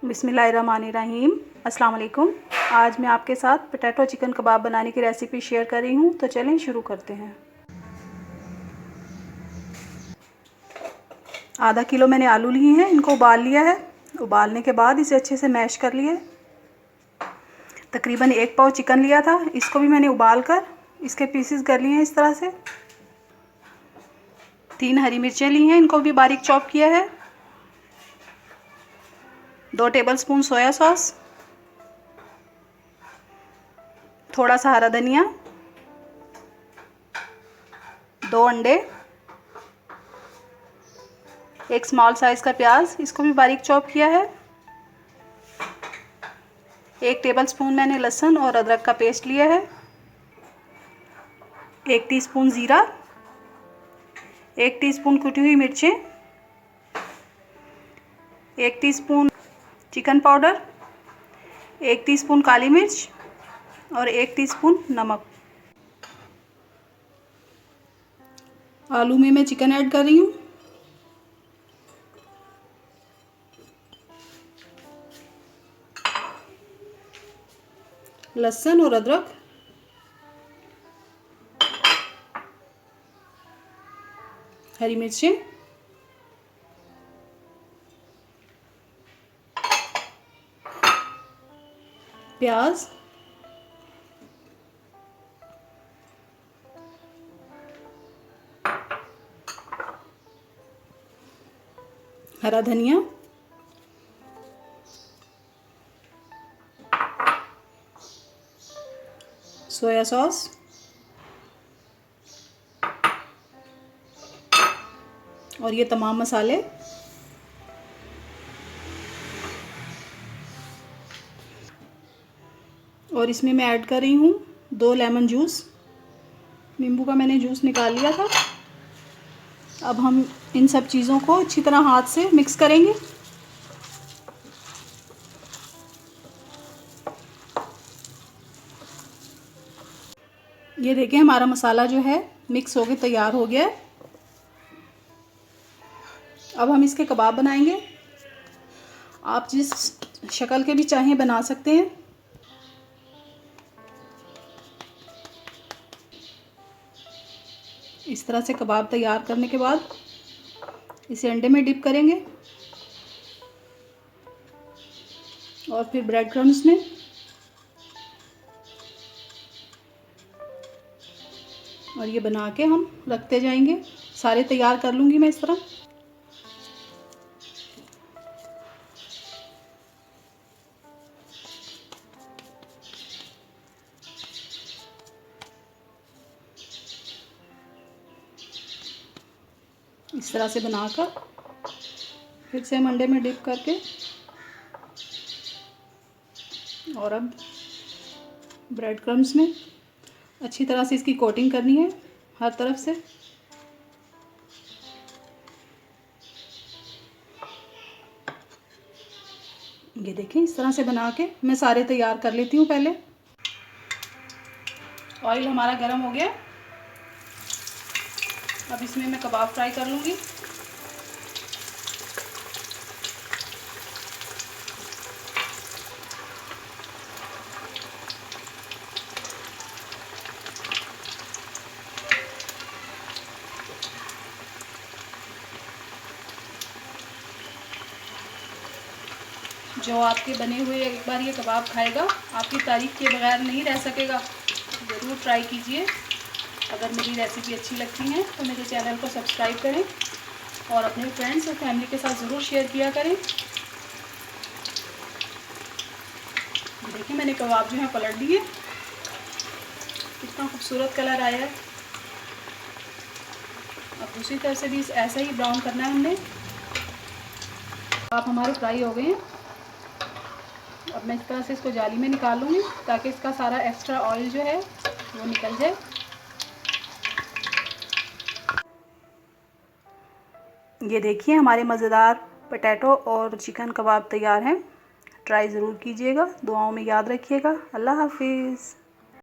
बिस्मिल्लाहिर्रहमानिर्रहीम। अस्सलाम वालेकुम। आज मैं आपके साथ पोटैटो चिकन कबाब बनाने की रेसिपी शेयर कर रही हूँ। तो चलें शुरू करते हैं। आधा किलो मैंने आलू लिए हैं, इनको उबाल लिया है। उबालने के बाद इसे अच्छे से मैश कर लिए। तकरीबन 1 पाव चिकन लिया था, इसको भी मैंने उबाल कर इसके पीसेस कर लिए हैं इस तरह से। 3 हरी मिर्चें ली हैं, इनको भी बारीक चॉप किया है। 2 टेबलस्पून सोया सॉस, थोड़ा सा हरा धनिया, 2 अंडे, 1 स्मॉल साइज़ का प्याज, इसको भी बारीक चॉप किया है। 1 टेबलस्पून मैंने लहसुन और अदरक का पेस्ट लिया है। 1 टीस्पून ज़ीरा, 1 टीस्पून कुटी हुई मिर्चें, 1 टीस्पून चिकन पाउडर, 1 टीस्पून काली मिर्च और 1 टीस्पून नमक। आलू में मैं चिकन ऐड कर रही हूँ। लहसुन और अदरक, हरी मिर्चें, प्याज, हरा धनिया, सोया सॉस, और ये तमाम मसाले। और इसमें मैं ऐड कर रही हूँ 2 लेमन जूस। नींबू का मैंने जूस निकाल लिया था। अब हम इन सब चीज़ों को अच्छी तरह हाथ से मिक्स करेंगे। ये देखिए हमारा मसाला जो है मिक्स हो के तैयार हो गया है। अब हम इसके कबाब बनाएंगे। आप जिस शक्ल के भी चाहें बना सकते हैं। इस तरह से कबाब तैयार करने के बाद इसे अंडे में डिप करेंगे और फिर ब्रेड क्रम्स में। और ये बना के हम रखते जाएंगे। सारे तैयार कर लूँगी मैं इस तरह। इस तरह से बनाकर फिर से हम अंडे में डिप करके, और अब ब्रेड क्रम्स में अच्छी तरह से इसकी कोटिंग करनी है हर तरफ से। ये देखें इस तरह से बना के मैं सारे तैयार कर लेती हूँ। पहले ऑयल हमारा गर्म हो गया। अब इसमें मैं कबाब फ्राई कर लूँगी। जो आपके बने हुए एक बार ये कबाब खाएगा आपकी तारीफ़ के बगैर नहीं रह सकेगा। ज़रूर ट्राई कीजिए। अगर मेरी रेसिपी अच्छी लगती है तो मेरे चैनल को सब्सक्राइब करें और अपने फ्रेंड्स और फैमिली के साथ ज़रूर शेयर किया करें। देखिए मैंने कबाब जो है पलट दिए। कितना खूबसूरत कलर आया है। अब दूसरी तरफ से भी ऐसा ही ब्राउन करना है हमने। कबाब हमारे फ्राई हो गए हैं। अब मैं इस तरह से इसको जाली में निकाल लूँगी ताकि इसका सारा एक्स्ट्रा ऑयल जो है वो निकल जाए। ये देखिए हमारे मज़ेदार पोटैटो और चिकन कबाब तैयार हैं। ट्राई ज़रूर कीजिएगा। दुआओं में याद रखिएगा। अल्लाह हाफिज़।